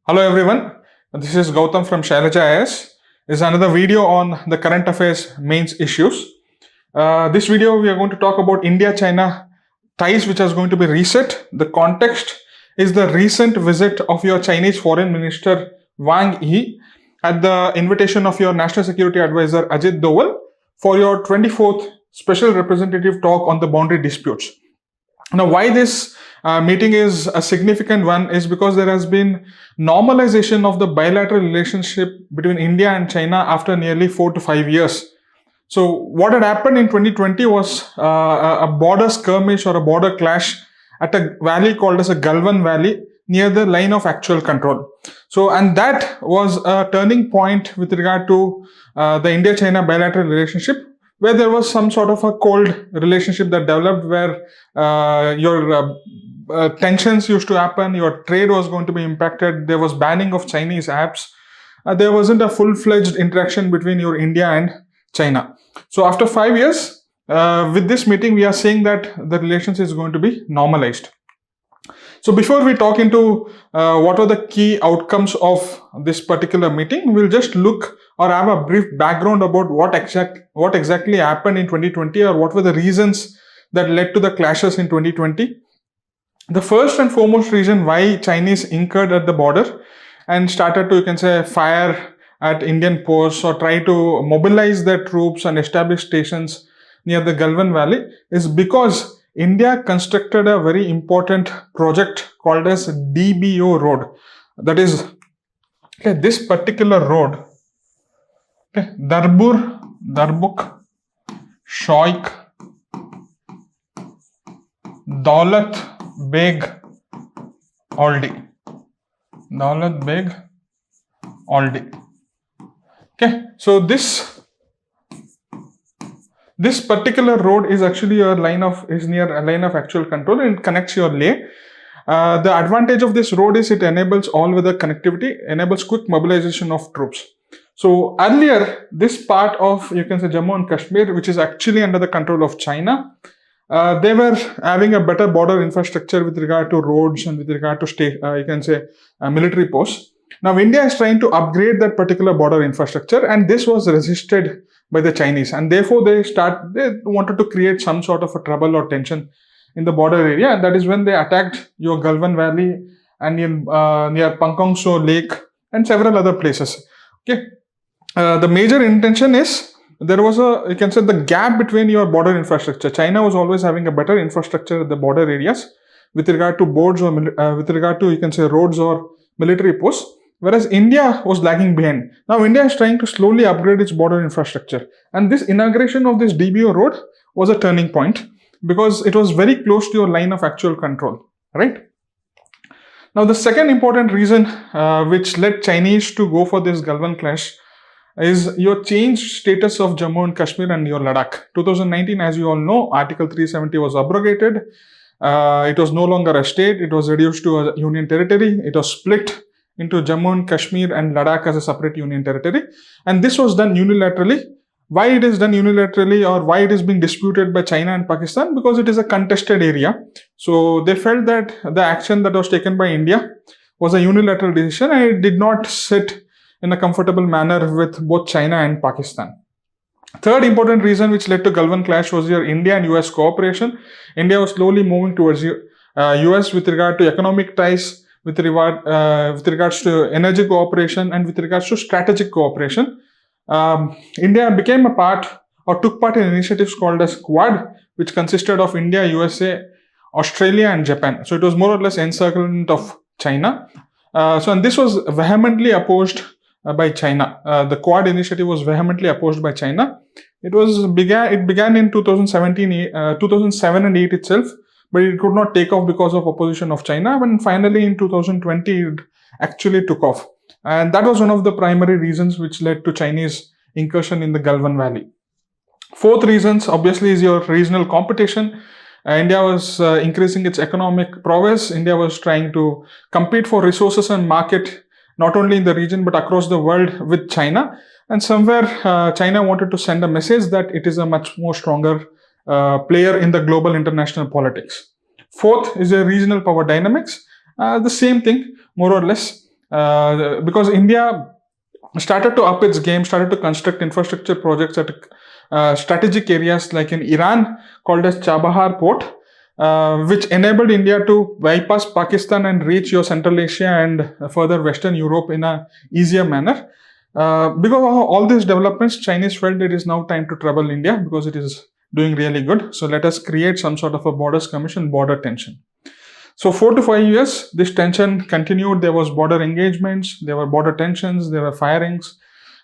Hello everyone, this is Gautam from Shailaja IS. This is another video on the current affairs mains issues. This video we are going to talk about India-China ties which is going to be reset. The context is the recent visit of your Chinese Foreign Minister Wang Yi at the invitation of your National Security Advisor Ajit Doval for your 24th Special Representative talk on the boundary disputes. Now, why this meeting is a significant one is because there has been normalization of the bilateral relationship between India and China after nearly 4 to 5 years. So, what had happened in 2020 was a border skirmish or a border clash at a valley called as a Galwan Valley near the line of actual control. So, and that was a turning point with regard to the India-China bilateral relationship, where there was some sort of a cold relationship that developed where your tensions used to happen, your trade was going to be impacted, there was banning of Chinese apps, there wasn't a full-fledged interaction between your India and China. So after 5 years, with this meeting, we are saying that the relations is going to be normalized. So before we talk into what are the key outcomes of this particular meeting, we'll just look or have a brief background about what exactly happened in 2020 or what were the reasons that led to the clashes in 2020. The first and foremost reason why Chinese incurred at the border and started to, you can say, fire at Indian posts or try to mobilize their troops and establish stations near the Galwan Valley is because India constructed a very important project called as DBO road. That is, this particular road, Darbuk, Shoik, Daulat Beg, Aldi. Okay, so this particular road is actually near a line of actual control and it connects your Leh. The advantage of this road is it enables all-weather connectivity, enables quick mobilization of troops. So earlier, this part of, you can say, Jammu and Kashmir, which is actually under the control of China, they were having a better border infrastructure with regard to roads and with regard to military posts. Now, India is trying to upgrade that particular border infrastructure, and this was resisted by the Chinese, and therefore they wanted to create some sort of a trouble or tension in the border area, and that is when they attacked your Galwan Valley and near Pangong Tso Lake and several other places. Okay, the major intention is there was the gap between your border infrastructure. China was always having a better infrastructure at the border areas with regard to boards or with regard to roads or military posts, whereas India was lagging behind. Now India is trying to slowly upgrade its border infrastructure, and this inauguration of this DBO road was a turning point because it was very close to your line of actual control, right? Now the second important reason which led Chinese to go for this Galwan clash is your changed status of Jammu and Kashmir and your Ladakh. 2019, as you all know, Article 370 was abrogated. It was no longer a state. It was reduced to a union territory. It was split into Jammu and Kashmir and Ladakh as a separate union territory. And this was done unilaterally. Why it is done unilaterally or why it is being disputed by China and Pakistan? Because it is a contested area. So they felt that the action that was taken by India was a unilateral decision and it did not sit in a comfortable manner with both China and Pakistan. Third important reason which led to Galwan clash was your India and US cooperation. India was slowly moving towards US with regard to economic ties, with regards to energy cooperation, and with regards to strategic cooperation. India became a part or took part in initiatives called as Quad, which consisted of India, USA, Australia, and Japan. So it was more or less encirclement of China. And this was vehemently opposed by China. The Quad initiative was vehemently opposed by China. It began in 2007 and 8 itself, but it could not take off because of opposition of China. And finally, in 2020, it actually took off. And that was one of the primary reasons which led to Chinese incursion in the Galwan Valley. Fourth reasons, obviously, is your regional competition. India was increasing its economic prowess. India was trying to compete for resources and market, not only in the region, but across the world with China. And somewhere, China wanted to send a message that it is a much more stronger player in the global international politics. Fourth is a regional power dynamics. The same thing, more or less. because India started to up its game, started to construct infrastructure projects at strategic areas like in Iran called as Chabahar port, which enabled India to bypass Pakistan and reach your Central Asia and further Western Europe in a easier manner. Because of all these developments, Chinese felt it is now time to trouble India because it is doing really good. So let us create some sort of a border skirmish and border tension. So 4 to 5 years, this tension continued. There was border engagements, there were border tensions, there were firings.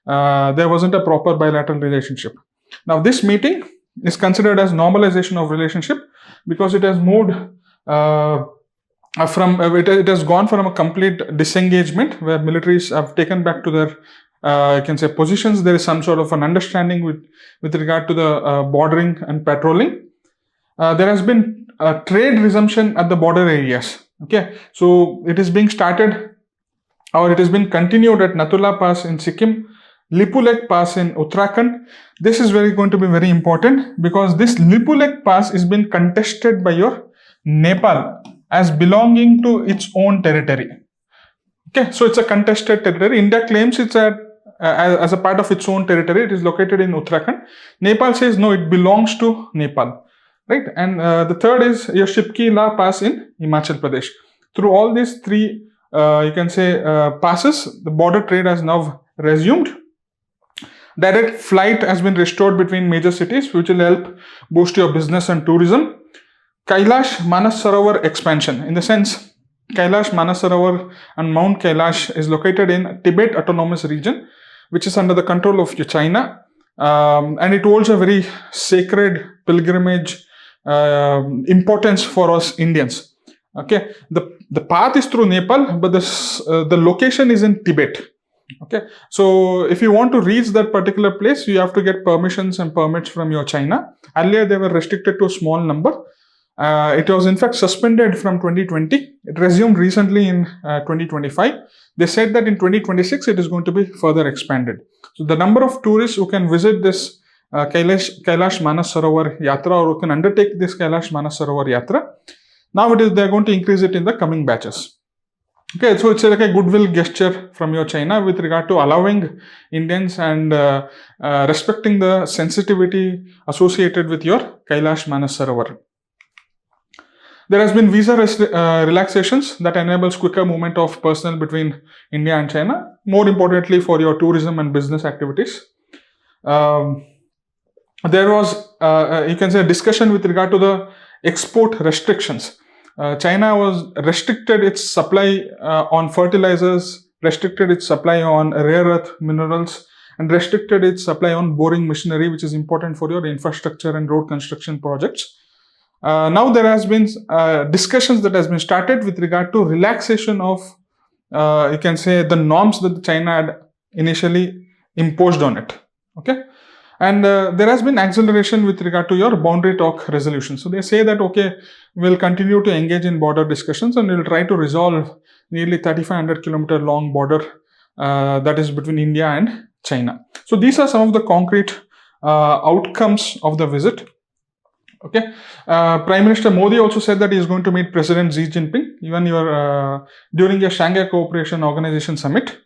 There wasn't a proper bilateral relationship. Now this meeting is considered as normalization of relationship because it has moved it has gone from a complete disengagement where militaries have taken back to their you can say positions. There is some sort of an understanding with regard to the bordering and patrolling. There has been a trade resumption at the border areas. Okay, so it is being started or it has been continued at Nathula Pass in Sikkim, Lipulekh Pass in Uttarakhand. This is going to be very important because this Lipulekh Pass is being contested by your Nepal as belonging to its own territory. Okay, so it's a contested territory. India claims it's as a part of its own territory. It is located in Uttarakhand. Nepal says no, it belongs to Nepal. Right, and the third is your Shipki La Pass in Himachal Pradesh. Through all these three, you can say passes, the border trade has now resumed. Direct flight has been restored between major cities, which will help boost your business and tourism. Kailash Manasarovar expansion, in the sense, Kailash, Manasarovar, and Mount Kailash is located in Tibet Autonomous Region, which is under the control of China, and it holds a very sacred pilgrimage importance for us Indians. Okay, the path is through Nepal, but the location is in Tibet. Okay, so if you want to reach that particular place, you have to get permissions and permits from your China. Earlier, they were restricted to a small number. It was in fact suspended from 2020. It resumed recently in 2025. They said that in 2026 it is going to be further expanded. So the number of tourists who can visit this Kailash Manasarovar Yatra or who can undertake this Kailash Manasarovar Yatra, now they're going to increase it in the coming batches. Okay, so it's like a goodwill gesture from your China with regard to allowing Indians and respecting the sensitivity associated with your Kailash Manasarovar. There has been visa relaxations that enables quicker movement of personnel between India and China, more importantly for your tourism and business activities. There was, you can say, a discussion with regard to the export restrictions. China was restricted its supply on fertilizers, restricted its supply on rare earth minerals, and restricted its supply on boring machinery, which is important for your infrastructure and road construction projects. Now there has been discussions that has been started with regard to relaxation of, you can say, the norms that China had initially imposed on it. Okay. And there has been acceleration with regard to your boundary talk resolution. So they say that, okay, we'll continue to engage in border discussions and we'll try to resolve nearly 3,500 kilometer long border that is between India and China. So these are some of the concrete outcomes of the visit. Okay, Prime Minister Modi also said that he is going to meet President Xi Jinping even during the Shanghai Cooperation Organization Summit.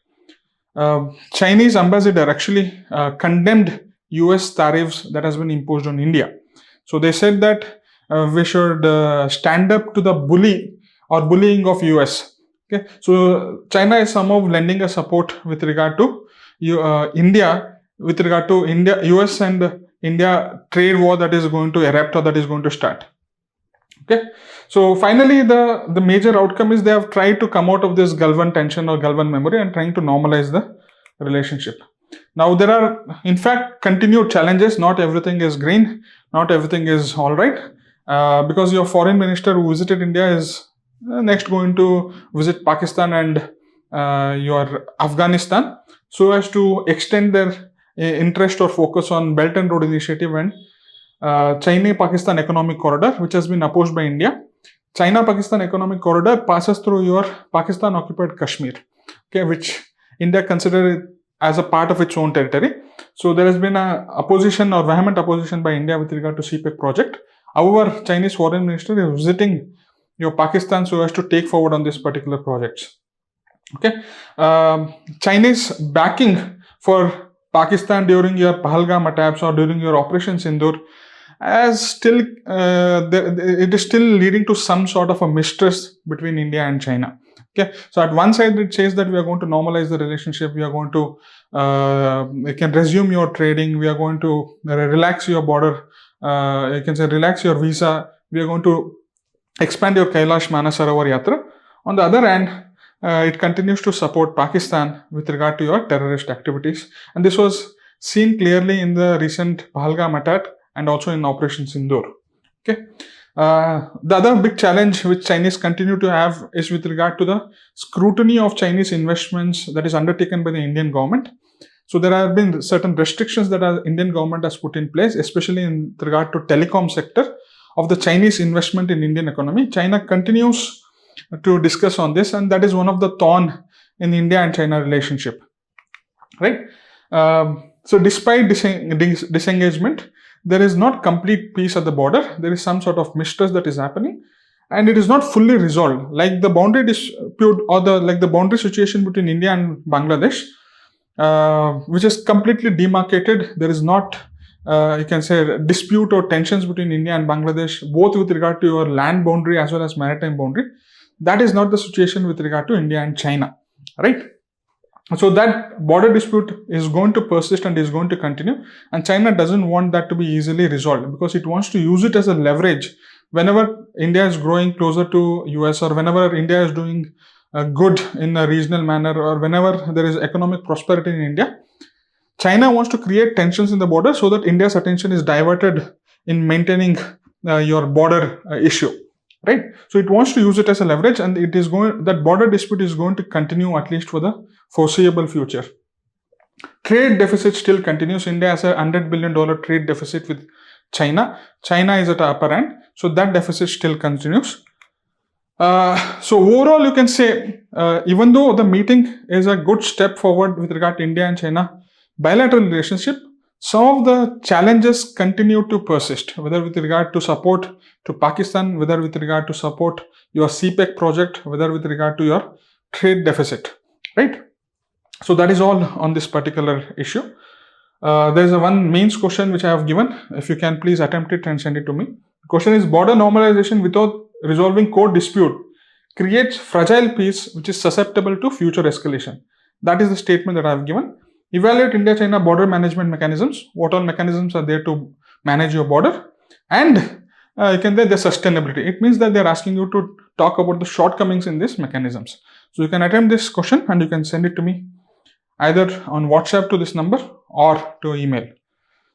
Chinese ambassador actually condemned US tariffs that has been imposed on India. So they said that we should stand up to the bullying of US. Okay, so China is somehow lending a support with regard to India, with regard to US and India trade war that is going to erupt or that is going to start. Okay, so finally the major outcome is they have tried to come out of this Galwan tension or Galwan memory and trying to normalize the relationship. Now there are in fact continued challenges. Not everything is green, not everything is all right, because your foreign minister who visited India is next going to visit Pakistan and your Afghanistan, so as to extend their interest or focus on Belt and Road Initiative and China-Pakistan Economic Corridor, which has been opposed by India. China-Pakistan Economic Corridor passes through your Pakistan-occupied Kashmir, okay, which India considers as a part of its own territory. So there has been a opposition or vehement opposition by India with regard to CPEC project. However, Chinese foreign minister is visiting your Pakistan so as to take forward on this particular project. Okay, Chinese backing for Pakistan during your Pahalgam attacks or during your Operation Sindoor, as still it is still leading to some sort of a mistrust between India and China. Okay, so at one side it says that we are going to normalize the relationship, we are going to you can resume your trading, we are going to relax your border, you can say relax your visa, we are going to expand your Kailash Manasarovar Yatra. On the other hand, it continues to support Pakistan with regard to your terrorist activities, and this was seen clearly in the recent Pahalgam attack and also in Operation Sindoor. Okay. The other big challenge which Chinese continue to have is with regard to the scrutiny of Chinese investments that is undertaken by the Indian government. So there have been certain restrictions that the Indian government has put in place, especially in regard to telecom sector of the Chinese investment in Indian economy. China continues to discuss on this, and that is one of the thorn in India and China relationship, right? So despite disengagement, there is not complete peace at the border. There is some sort of mistrust that is happening, and it is not fully resolved. Like the boundary dispute or the boundary situation between India and Bangladesh, which is completely demarcated. There is not you can say dispute or tensions between India and Bangladesh, both with regard to your land boundary as well as maritime boundary. That is not the situation with regard to India and China, right? So that border dispute is going to persist and is going to continue, and China doesn't want that to be easily resolved because it wants to use it as a leverage whenever India is growing closer to US, or whenever India is doing good in a regional manner, or whenever there is economic prosperity in India. China wants to create tensions in the border so that India's attention is diverted in maintaining your border issue, right? So it wants to use it as a leverage, and that border dispute is going to continue at least for the foreseeable future. Trade deficit still continues. India has a $100 billion trade deficit with China. China is at the upper end, so that deficit still continues. So overall, you can say, even though the meeting is a good step forward with regard to India and China bilateral relationship, some of the challenges continue to persist, whether with regard to support to Pakistan, whether with regard to support your CPEC project, whether with regard to your trade deficit, right? So that is all on this particular issue. There is one mains question which I have given. If you can please attempt it and send it to me. The question is: border normalization without resolving core dispute creates fragile peace which is susceptible to future escalation. That is the statement that I have given. Evaluate India-China border management mechanisms. What all mechanisms are there to manage your border? And you can say the sustainability. It means that they are asking you to talk about the shortcomings in these mechanisms. So you can attempt this question and you can send it to me either on WhatsApp to this number or to email.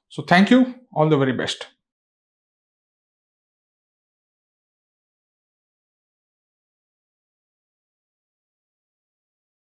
So thank you. All the very best.